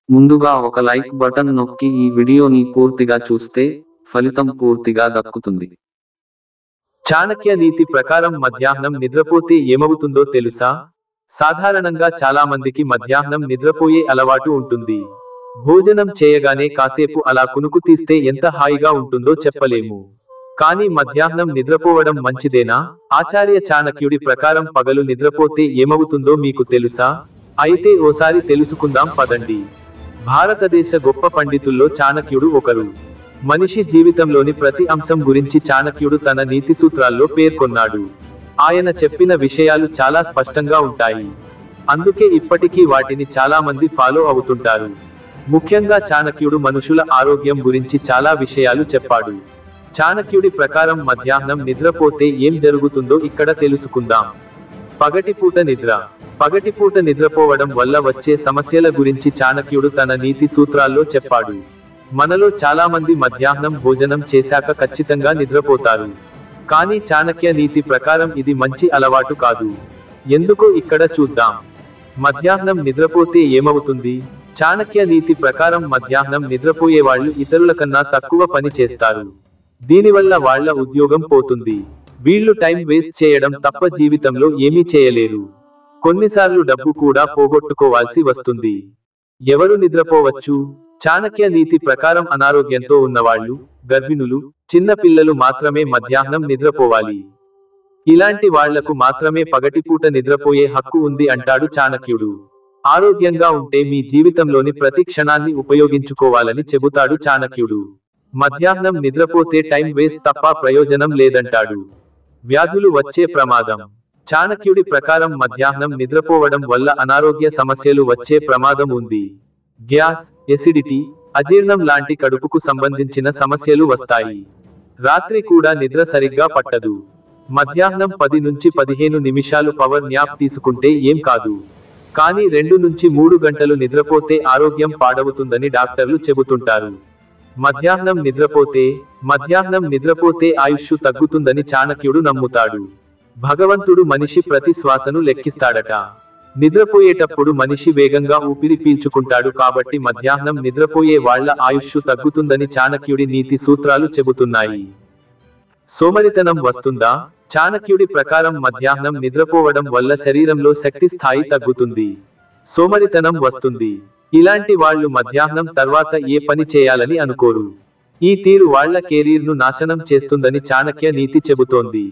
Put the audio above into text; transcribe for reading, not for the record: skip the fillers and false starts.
ముందుగా ఒక like button నొక్కి ఈ వీడియోని పూర్తిగా చూస్తే ఫలితం పూర్తిగా దక్కుతుంది. చాణక్య నీతి ప్రకారం మధ్యాహ్నం నిద్రపోతే ఏమవుతుందో తెలుసా? సాధారణంగా చాలా మందికి మధ్యాహ్నం నిద్రపోయే అలవాటు ఉంటుంది. భోజనం చేయగానే కాసేపు అలా కునుకు తీస్తే ఎంత హాయిగా ఉంటుందో చెప్పలేము. కానీ మధ్యాహ్నం నిద్రపోవడం మంచిదేనా? ఆచార్య చాణక్యుడి ప్రకారం పగలు నిద్రపోతే ఏమవుతుందో మీకు తెలుసా? అయితే ఓసారి తెలుసుకుందాం పదండి. భారతదేశ గొప్ప పండితుల్లో చాణక్యుడు ఒకరు. మనిషి జీవితంలోని ప్రతి అంశం గురించి చాణక్యుడు తన నీతి సూత్రాల్లో పేర్కొన్నాడు. ఆయన చెప్పిన విషయాలు చాలా స్పష్టంగా ఉంటాయి. అందుకే ఇప్పటికీ వాటిని చాలా మంది ఫాలో అవుతుంటారు. ముఖ్యంగా చాణక్యుడు మనుషుల ఆరోగ్యం గురించి చాలా విషయాలు చెప్పాడు. చాణక్యుడి ప్రకారం మధ్యాహ్నం నిద్రపోతే ఏం జరుగుతుందో ఇక్కడ తెలుసుకుందాం. పగటిపూట నిద్ర. పగటిపూట నిద్రపోవడం వల్ల వచ్చే సమస్యల గురించి చాణక్యుడు తన నీతి సూత్రాల్లో చెప్పాడు. మనలో చాలా మంది మధ్యాహ్నం భోజనం చేశాక ఖచ్చితంగా నిద్రపోతారు. కానీ చాణక్య నీతి ప్రకారం ఇది మంచి అలవాటు కాదు. ఎందుకో ఇక్కడ చూద్దాం. మధ్యాహ్నం నిద్రపోతే ఏమవుతుంది? చాణక్య నీతి ప్రకారం మధ్యాహ్నం నిద్రపోయే వాళ్ళు ఇతరుల కన్నా తక్కువ పని చేస్తారు. దీనివల్ల వాళ్ళ ఉద్యోగం పోతుంది. వీళ్ళు టైం వేస్ట్ చేయడం తప్ప జీవితంలో ఏమీ చేయలేరు. కొన్నిసార్లు డబ్బు కూడా పోగొట్టుకోవాల్సి వస్తుంది. ఎవరు నిద్రపోవచ్చు? చాణక్య నీతి ప్రకారం అనారోగ్యంతో ఉన్నవాళ్ళు, గర్భిణులు, చిన్న పిల్లలు మాత్రమే మధ్యాహ్నం నిద్రపోవాలి. ఇలాంటి వాళ్లకు మాత్రమే పగటిపూట నిద్రపోయే హక్కు ఉంది అంటాడు చాణక్యుడు. ఆరోగ్యంగా ఉంటే మీ జీవితంలోని ప్రతి క్షణాన్ని ఉపయోగించుకోవాలని చెబుతాడు చాణక్యుడు. మధ్యాహ్నం నిద్రపోతే టైం వేస్ట్ తప్ప ప్రయోజనం లేదంటాడు. వ్యాధులు వచ్చే ప్రమాదం. చాణక్యుడి ప్రకారం మధ్యాహ్నం నిద్రపోవడం వల్ల అనారోగ్య సమస్యలు వచ్చే ప్రమాదం ఉంది. గ్యాస్, ఎసిడిటీ, అజీర్ణం లాంటి కడుపుకు సంబంధించిన సమస్యలు వస్తాయి. రాత్రి కూడా నిద్ర సరిగ్గా పట్టదు. మధ్యాహ్నం 10 నుంచి 15 నిమిషాలు పవర్ న్యాప్ తీసుకుంటే ఏం కాదు. కానీ 2 నుంచి 3 గంటలు నిద్రపోతే ఆరోగ్యం పాడవుతుందని డాక్టర్లు చెబుతుంటారు. మధ్యాహ్నం నిద్రపోతే ఆయుష్షు తగ్గుతుందని చాణక్యుడు నమ్ముతాడు. భగవంతుడు మనిషి ప్రతి శ్వాసను లెక్కిస్తాడట. నిద్రపోయేటప్పుడు మనిషి వేగంగా ఊపిరి పీల్చుకుంటాడు. కాబట్టి మధ్యాహ్నం నిద్రపోయే వాళ్ళ ఆయుష్షు తగ్గుతుందని చాణక్యుడి నీతి సూత్రాలు చెబుతున్నాయి. సోమరితనం వస్తుందా? చాణక్యుడి ప్రకారం మధ్యాహ్నం నిద్రపోవడం వల్ల శరీరంలో శక్తి స్థాయి తగ్గుతుంది. సోమరితనం వస్తుంది. ఇలాంటి వాళ్ళు మధ్యాహ్నం తర్వాత ఏ పని చేయాలని అనుకోరు. ఈ తీరు వాళ్ళ కెరీర్ను నాశనం చేస్తుందని చాణక్య నీతి చెబుతోంది.